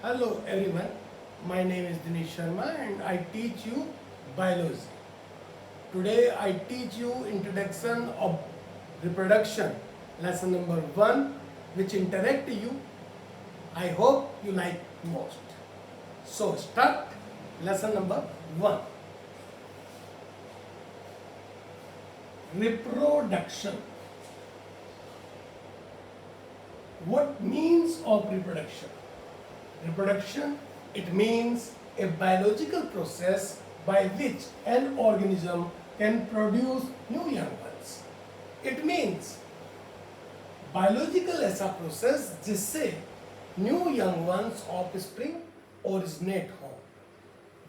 Hello everyone, my name is Dinesh Sharma and I teach you biology. Today I teach you introduction of reproduction, lesson number 1, which interact you. I hope you like most. So start lesson number 1. Reproduction. What means of reproduction? Reproduction, it means a biological process by which an organism can produce new young ones. It means biological ऐसा process जिससे new young ones offspring originate हो.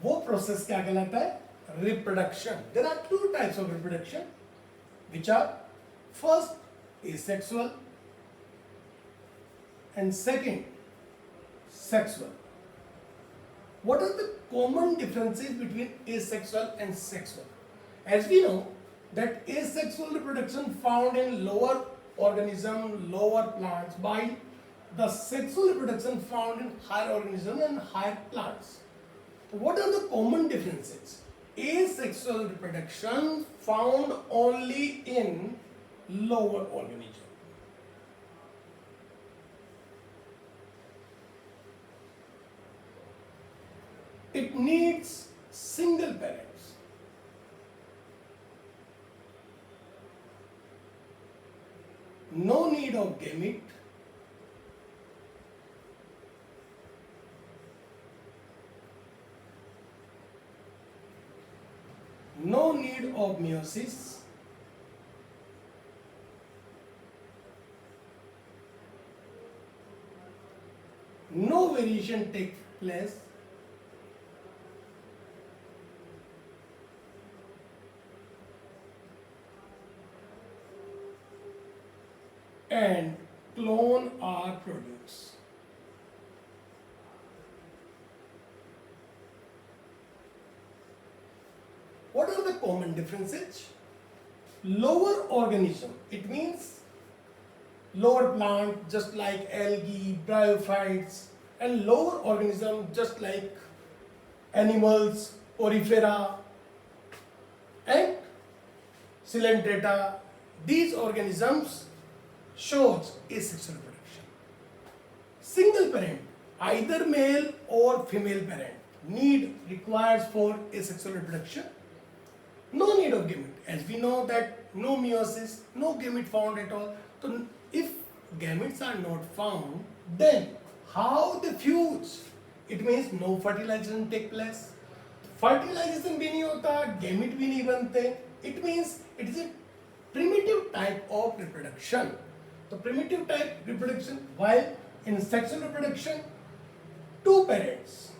वो process क्या कहलाता है? Reproduction. There are two types of reproduction, which are first asexual and second sexual. What are the common differences between asexual and sexual? As we know that asexual reproduction found in lower organism, lower plants, while the sexual reproduction found in higher organism and higher plants. What are the common differences? Asexual reproduction found only in lower organism. It needs single parents. No need of gamete. No need of meiosis. No variation takes place. And clone are produced. What are the common differences? Lower organism, it means lower plant just like algae, bryophytes, and lower organism just like animals, porifera, and Coelenterata. These organisms shows asexual reproduction. Single parent, either male or female parent, need requires for asexual reproduction. No need of gamete, as we know that no meiosis, no gamete found at all. So if gametes are not found, then how they fuse? It means no fertilization take place. Fertilization भी नहीं होता, gamete भी नहीं बनते. It means it is a primitive type of reproduction. The primitive type reproduction, while in sexual reproduction, two parents.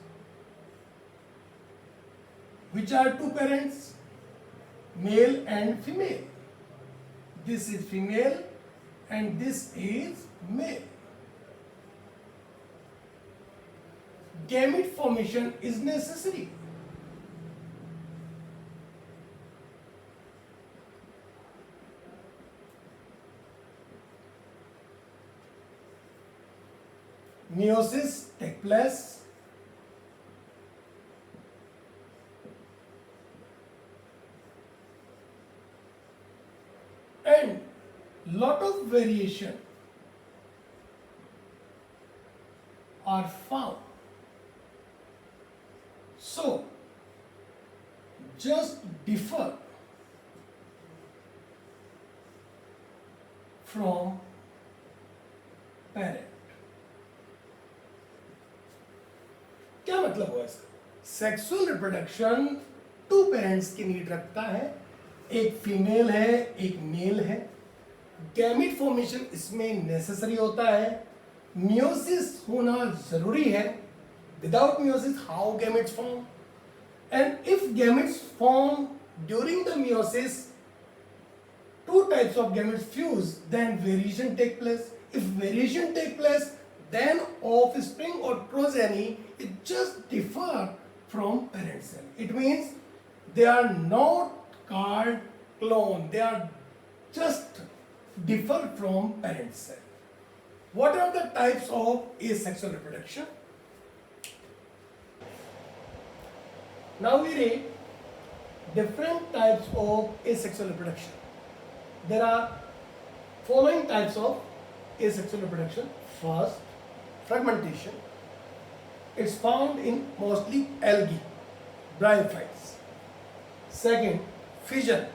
Which are two parents? Male and female. This is female and this is male. Gamete formation is necessary. Meiosis take place. And lot of variation are found. So just differ from parent. क्या मतलब हुआ इसका? Sexual reproduction to parents की need रखता है, एक female है एक मेल है. गैमेट फॉर्मेशन इसमें नेसेसरी होता है. मियोसिस होना जरूरी है. Without meiosis how gametes form? And if gametes form during the meiosis, two types of gametes fuse, then variation take place. If variation take place, then offspring or progeny it just differ from parent cell. It means they are not called clone, they are just differ from parent cell. What are the types of asexual reproduction? Now we read different types of asexual reproduction. There are following types of asexual reproduction. First, fragmentation. It's found in mostly algae, bryophytes. Second, fission.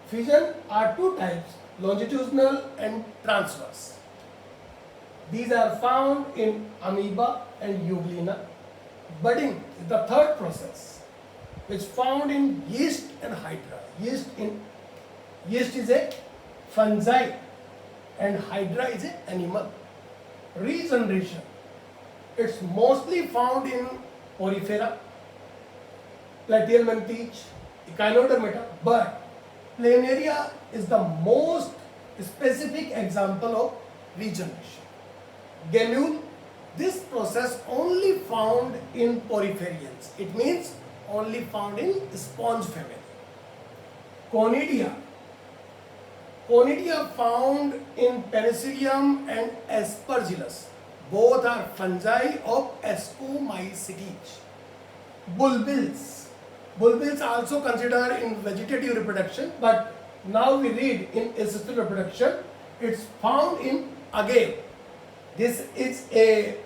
Fission are two types, longitudinal and transverse. These are found in amoeba and euglena. Budding is the third process, which is found in yeast and hydra. Yeast is a fungi and hydra is an animal. Regeneration, it's mostly found in porifera, platyhelminthes, echinodermata, but planaria is the most specific example of regeneration. Gamule, this process only found in poriferians. It means only found in sponge family. Conidia. Conidia found in Penicillium and Aspergillus. Both are fungi of Ascomycetes. Bulbils. Bulbils are also considered in vegetative reproduction, but now we read in asexual reproduction. It's found in agave. This is a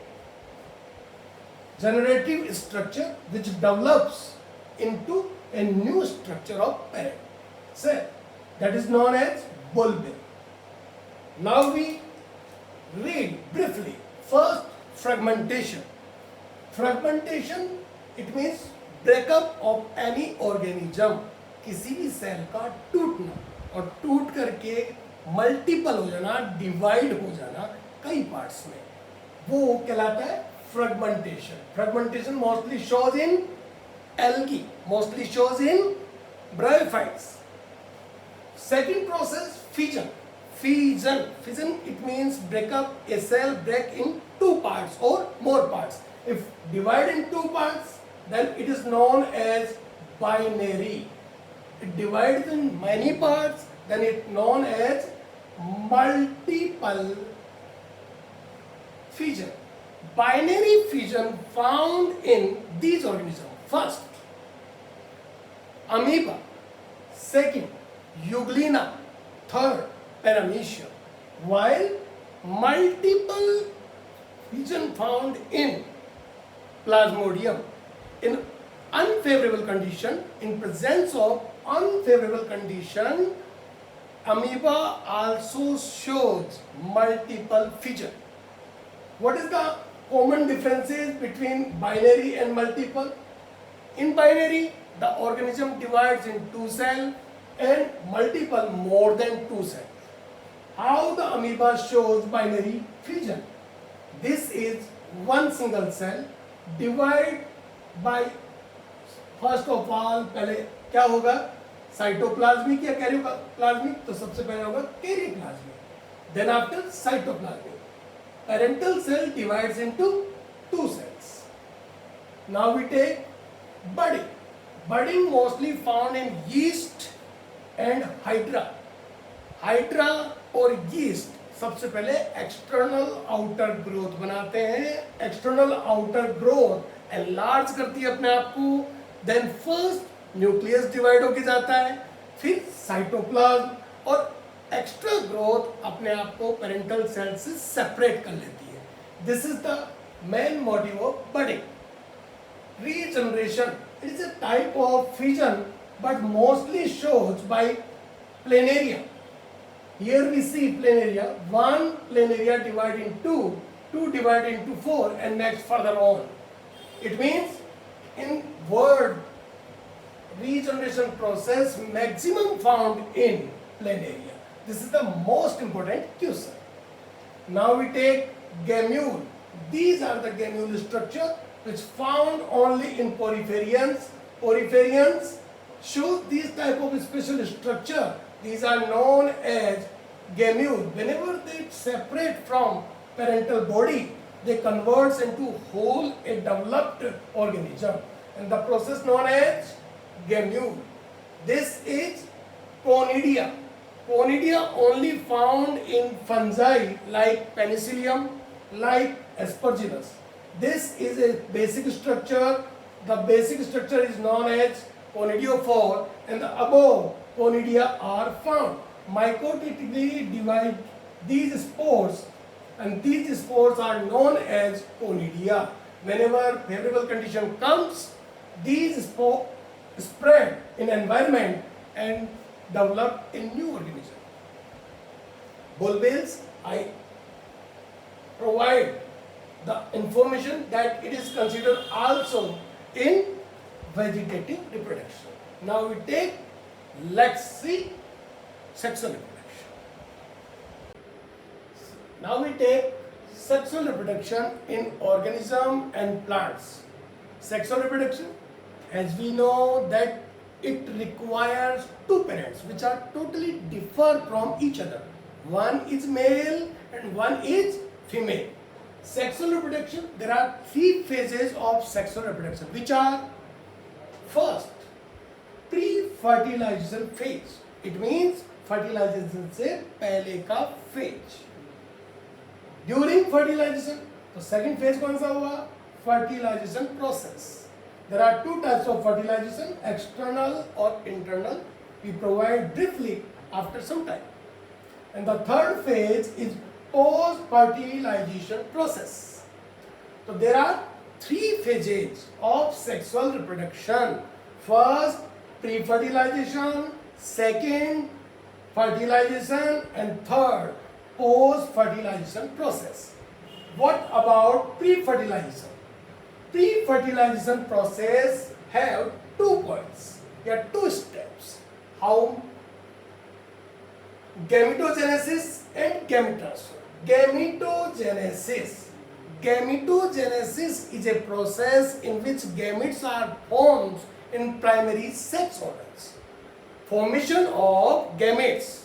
generative structure which develops into a new structure of parent cell that is known as bulbil. Now we read briefly. First, fragmentation. Fragmentation, it means breakup of any organism. किसी भी cell का टूटना और टूट करके multiple हो जाना, divide हो जाना कई पार्ट्स में, वो कहलाता है fragmentation. Fragmentation mostly shows in algae, mostly shows in bryophytes. Second process, fission. Fission, it means break up a cell, break in two parts or more parts. If divide in two parts, then it is known as binary. It divides in many parts, then it is known as multiple fission. Binary fission found in these organisms. First, amoeba. Second, euglena. Third, paramecium. While multiple fission found in plasmodium. In unfavorable condition, in presence of unfavorable condition, amoeba also shows multiple fission. What is the common differences between binary and multiple? In binary, the organism divides in two cells, and multiple more than two cells. How the amoeba shows binary fission? This is one single cell divide by, first of all, पहले क्या होगा, cytoplasmic या karyoplasmic, तो सबसे पहले होगा karyoplasmic, then after cytoplasmic. Parental cell divides into two cells. Now we take budding. Budding mostly found in yeast and hydra. Hydra और yeast सबसे पहले एक्सटर्नल आउटर ग्रोथ बनाते हैं. एक्सटर्नल आउटर ग्रोथ एनलार्ज करती है अपने आप को, देन फर्स्ट न्यूक्लियस डिवाइड होके जाता है, फिर साइटोप्लाज्म और एक्स्ट्रा ग्रोथ अपने आप को पेरेंटल सेल से सेपरेट कर लेती है. This is the main motive of budding. Regeneration, it is a type of fission but mostly shows by planaria. Here we see planaria, one planaria divide in two, two divide into four, and next further on. It means in word regeneration process maximum found in planaria. This is the most important question. Now we take gamule. These are the gamule structure which found only in poriferians. Poriferians show these type of special structure. These are known as gamule. Whenever they separate from parental body, they converts into whole a developed organism, and the process known as gamule. This is conidia. Conidia only found in fungi like Penicillium, like Aspergillus. This is a basic structure the basic structure is known as conidiophore and the above conidia are found. Mycotically divide these spores and these spores are known as conidia. Whenever favorable condition comes, these spores spread in environment and develop a new organism. Bulbils, I provide the information that it is considered also in vegetative reproduction. Now we take, let's see sexual reproduction. Now we take sexual reproduction in organism and plants. Sexual reproduction, as we know that it requires two parents which are totally differ from each other. One is male and one is female. Sexual reproduction, there are three phases of sexual reproduction which are: first, pre-fertilization phase. It means fertilization से पहले का phase. During fertilization, तो second phase कौन सा हुआ? Fertilization process. There are two types of fertilization, external or internal. We provide briefly after some time. And the third phase is post-fertilization process. So there are three phases of sexual reproduction. First, pre-fertilization, second, fertilization, and third, post-fertilization process. What about pre-fertilization? Pre-fertilization process have 2 points. There are 2 steps. How? Gametogenesis and gamete transfer. Gametogenesis. Gametogenesis is a process in which gametes are formed in primary sex organs. Formation of gametes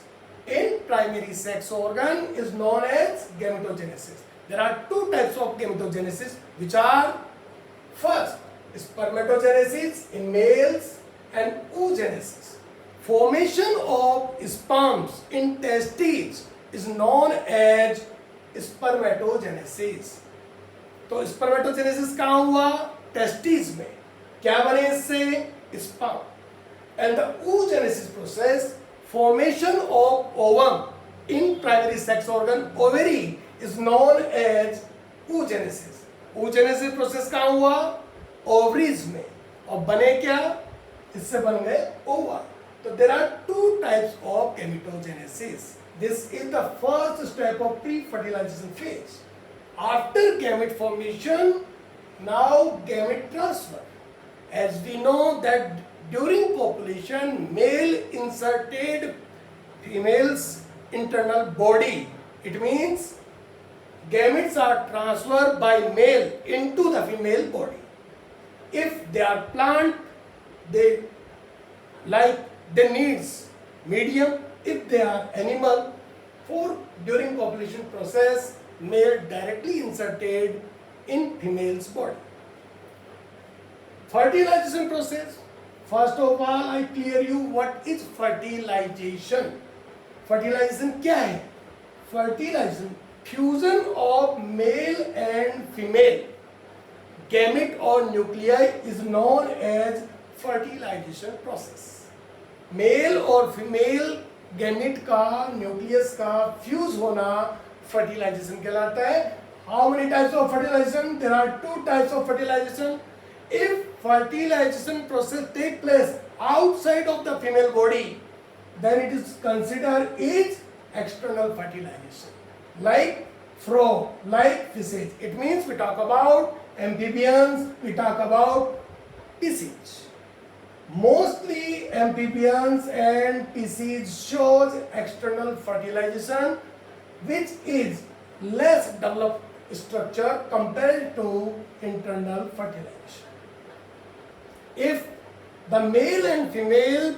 in primary sex organ is known as gametogenesis. There are 2 types of gametogenesis which are: first, spermatogenesis in males and oogenesis. Formation of sperms in testes is known as spermatogenesis. तो spermatogenesis कहाँ हुआ? Testis में. क्या बने इससे? sperm. And the oogenesis process, formation of ovum in primary sex organ ovary is known as oogenesis. oogenesis process कहाँ हुआ? ovaries में. और बने क्या? इससे बन गए ova. So there are 2 types of gametogenesis. This is the first step of pre-fertilization phase. After gamete formation, now gamete transfer. As we know that during copulation, male inserted female's internal body. It means gametes are transferred by male into the female body. If they are plant, they needs medium. If they are animal, for during copulation process, male directly inserted in female's body. Fertilization process. First of all, I clear you what is fertilization. Fertilization क्या है? Fertilization, fusion of male and female gamete or nuclei is known as fertilization process. Male और female gamete का nucleus का fuse होना fertilization कहलाता है. How many types of fertilization? There are 2 types of fertilization. If fertilization process take place outside of the female body, then it is considered is external fertilization, like frog, like fishes. It means we talk about amphibians, we talk about pisces. Mostly amphibians and pisces shows external fertilization which is less developed structure compared to internal fertilization. If the male and female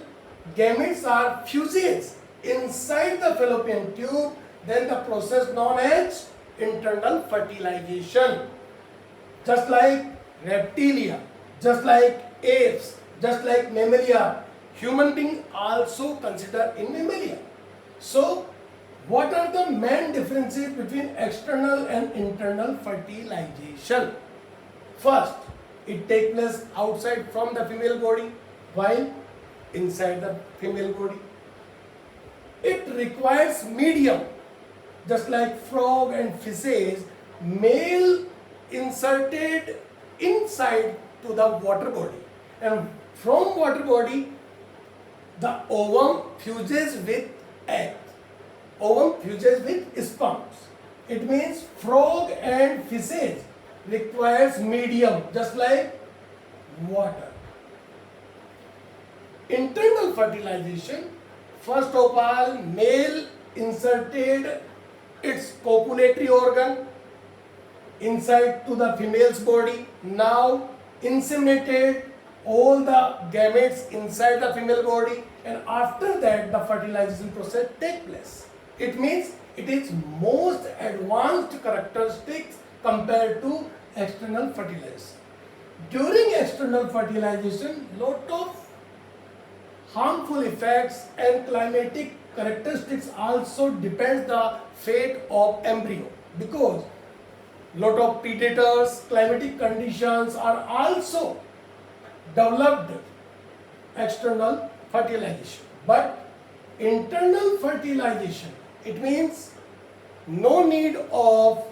gametes are fuses inside the fallopian tube, then the process known as internal fertilization. Just like reptilia, just like apes, just like mammalia, human being also consider in mammalia. So, what are the main differences between external and internal fertilization? First, it takes place outside from the female body while inside the female body. It requires medium, just like frog and fishes, male inserted inside to the water body, and from water body the ovum fuses with egg. Ovum fuses with sperms. It means frog and fishes requires medium, just like water. Internal fertilization, first of all, male inserted its copulatory organ inside to the female's body. Now inseminated all the gametes inside the female body, and after that the fertilization process takes place. It means it is most advanced characteristics compared to external fertilization. During external fertilization, lot of harmful effects and climatic characteristics also depends the fate of embryo, because lot of predators, climatic conditions are also developed external fertilization. But internal fertilization, it means no need of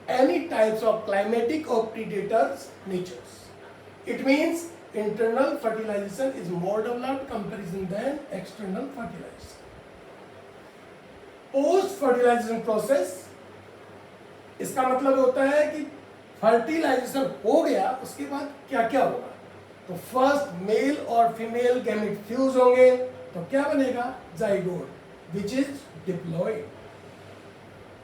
any types of climatic or predators natures. It means internal fertilization is more developed comparison than external fertilization. Post fertilization process, इसका मतलब होता है कि fertilisation हो गया, उसके बाद क्या क्या होगा. तो फर्स्ट मेल और फीमेल गैमेट फ्यूज होंगे, तो क्या बनेगा? Zygote, which is diploid.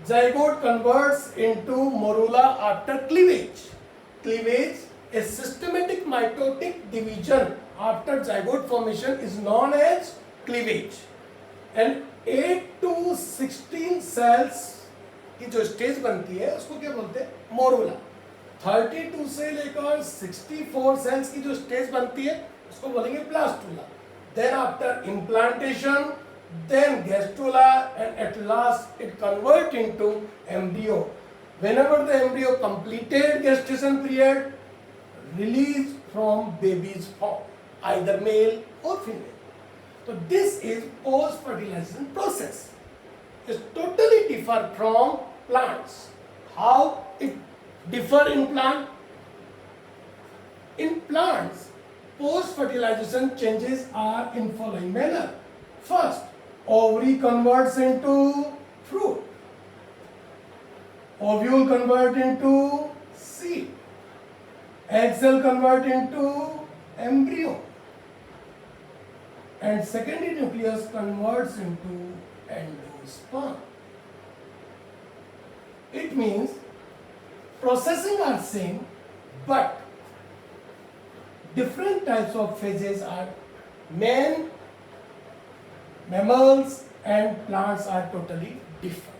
Zygote converts into morula after cleavage. Cleavage, a systematic mitotic division after zygote formation, is known as cleavage. And 8 to 16 cells की जो स्टेज बनती है उसको क्या बोलते हैं? मोरूला. 32 से लेकर 64 सेल्स की जो स्टेज बनती है उसको बोलेंगे blastula. Then after implantation, then gastrula, and at last it convert into embryo. Whenever the embryo completed gestation period, release from baby's form, either male or female. So this is post fertilization process. It's totally different from plants. How it differ in plant? In plants, post fertilization changes are in following manner. First, ovary converts into fruit. Ovule convert into seed. Egg cell convert into embryo. And secondary nucleus converts into endosperm. It means processing are same, but different types of phases are. Mammals and plants are totally different.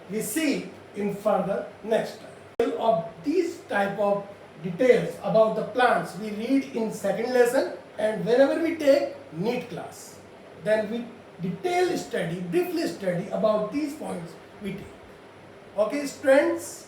We see in further next time. Of these type of details about the plants we read in second lesson, and whenever we take NEET class, then we briefly study about these points we take. Okay, students?